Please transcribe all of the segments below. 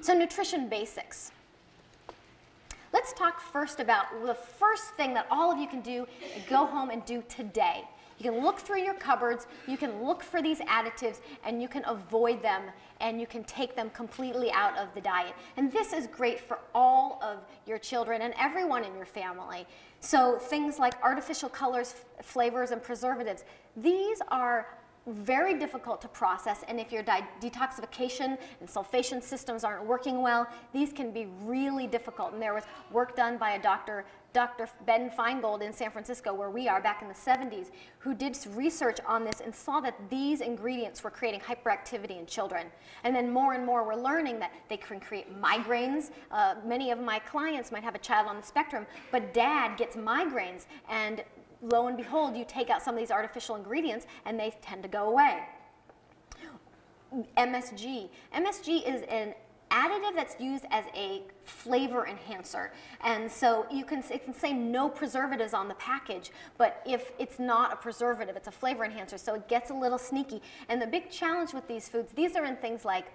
So nutrition basics. Let's talk first about the first thing that all of you can do, go home and do today. You can look through your cupboards, you can look for these additives, and you can avoid them, and you can take them completely out of the diet. And this is great for all of your children and everyone in your family. So things like artificial colors, flavors, and preservatives, these are very difficult to process, and if your detoxification and sulfation systems aren't working well, these can be really difficult. And there was work done by a Dr. Ben Feingold in San Francisco, where we are, back in the 70s, who did research on this and saw that these ingredients were creating hyperactivity in children. And then more and more we're learning that they can create migraines. Many of my clients might have a child on the spectrum, but dad gets migraines, and lo and behold, you take out some of these artificial ingredients and they tend to go away. MSG. MSG is an additive that's used as a flavor enhancer. And so it can say no preservatives on the package, but if it's not a preservative, it's a flavor enhancer, so it gets a little sneaky. And the big challenge with these foods, these are in things like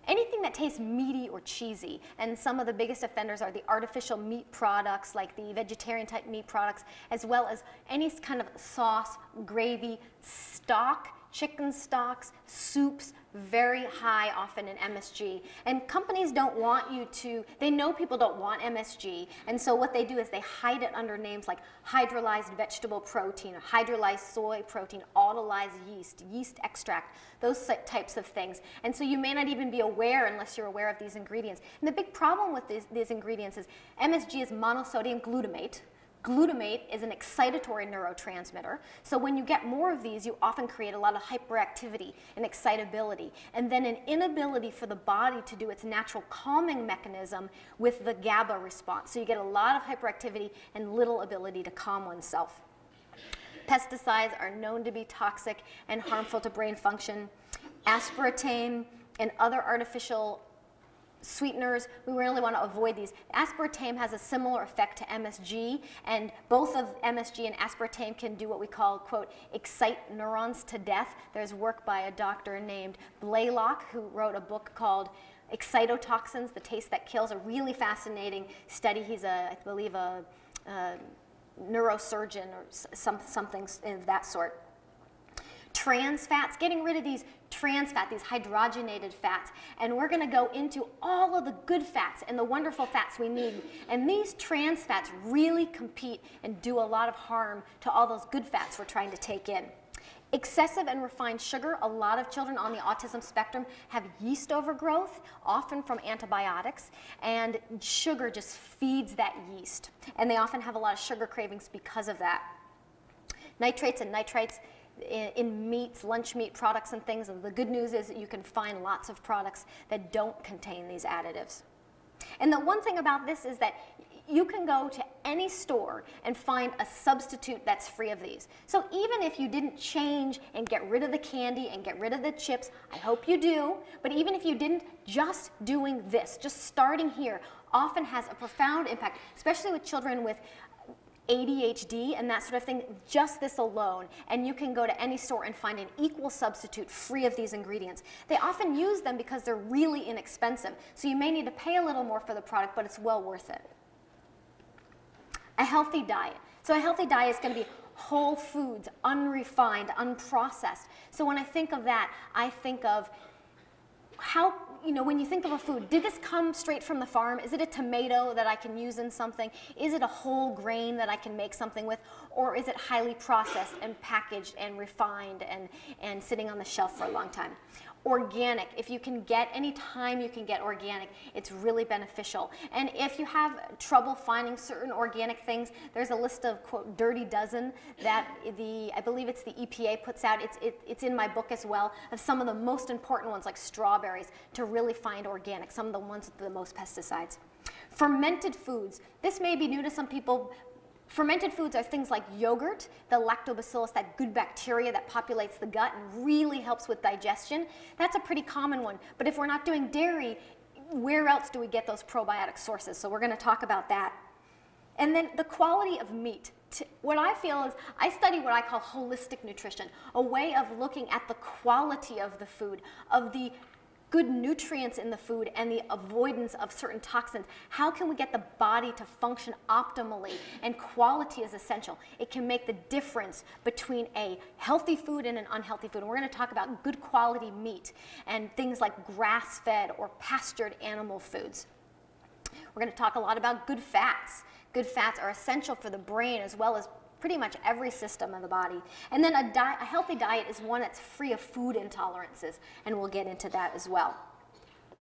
anything that tastes meaty or cheesy, and some of the biggest offenders are the artificial meat products, like the vegetarian type meat products, as well as any kind of sauce, gravy, stock, chicken stocks, soups, very high often in MSG. And companies don't want you to, they know people don't want MSG, and so what they do is they hide it under names like hydrolyzed vegetable protein, or hydrolyzed soy protein, autolyzed yeast, yeast extract, those types of things. And so you may not even be aware unless you're aware of these ingredients. And the big problem with these ingredients is MSG is monosodium glutamate. Glutamate is an excitatory neurotransmitter, so when you get more of these, you often create a lot of hyperactivity and excitability, and then an inability for the body to do its natural calming mechanism with the GABA response. So you get a lot of hyperactivity and little ability to calm oneself. Pesticides are known to be toxic and harmful to brain function. Aspartame and other artificial sweeteners, we really want to avoid these. Aspartame has a similar effect to MSG, and both of MSG and aspartame can do what we call, quote, excite neurons to death. There's work by a doctor named Blaylock who wrote a book called Excitotoxins, The Taste That Kills, a really fascinating study. He's, I believe, a neurosurgeon or something of that sort. Trans fats, getting rid of these trans fat, these hydrogenated fats, and we're going to go into all of the good fats and the wonderful fats we need. And these trans fats really compete and do a lot of harm to all those good fats we're trying to take in. Excessive and refined sugar, a lot of children on the autism spectrum have yeast overgrowth, often from antibiotics, and sugar just feeds that yeast. And they often have a lot of sugar cravings because of that. Nitrates and nitrites in meats, lunch meat products and things, and the good news is that you can find lots of products that don't contain these additives. And the one thing about this is that you can go to any store and find a substitute that's free of these. So even if you didn't change and get rid of the candy and get rid of the chips, I hope you do, but even if you didn't, just doing this, just starting here, often has a profound impact, especially with children with ADHD and that sort of thing, just this alone, and you can go to any store and find an equal substitute free of these ingredients. They often use them because they're really inexpensive, so you may need to pay a little more for the product, but it's well worth it. A healthy diet. So a healthy diet is going to be whole foods, unrefined, unprocessed. So when I think of that, I think of how, you know, when you think of a food, did this come straight from the farm? Is it a tomato that I can use in something? Is it a whole grain that I can make something with? Or is it highly processed and packaged and refined and sitting on the shelf for a long time? Organic, if you can get, any time you can get organic, it's really beneficial. And if you have trouble finding certain organic things, there's a list of, quote, dirty dozen that I believe it's the EPA puts out. It's in my book as well, of some of the most important ones, like strawberries, to really find organic, some of the ones with the most pesticides. Fermented foods, this may be new to some people. Fermented foods are things like yogurt, the lactobacillus, that good bacteria that populates the gut and really helps with digestion. That's a pretty common one. But if we're not doing dairy, where else do we get those probiotic sources? So we're going to talk about that. And then the quality of meat. What I feel is, I study what I call holistic nutrition, a way of looking at the quality of the food, of the good nutrients in the food and the avoidance of certain toxins. How can we get the body to function optimally? And quality is essential. It can make the difference between a healthy food and an unhealthy food. And we're going to talk about good quality meat and things like grass-fed or pastured animal foods. We're going to talk a lot about good fats. Good fats are essential for the brain as well as pretty much every system of the body. And then a healthy diet is one that's free of food intolerances, and we'll get into that as well.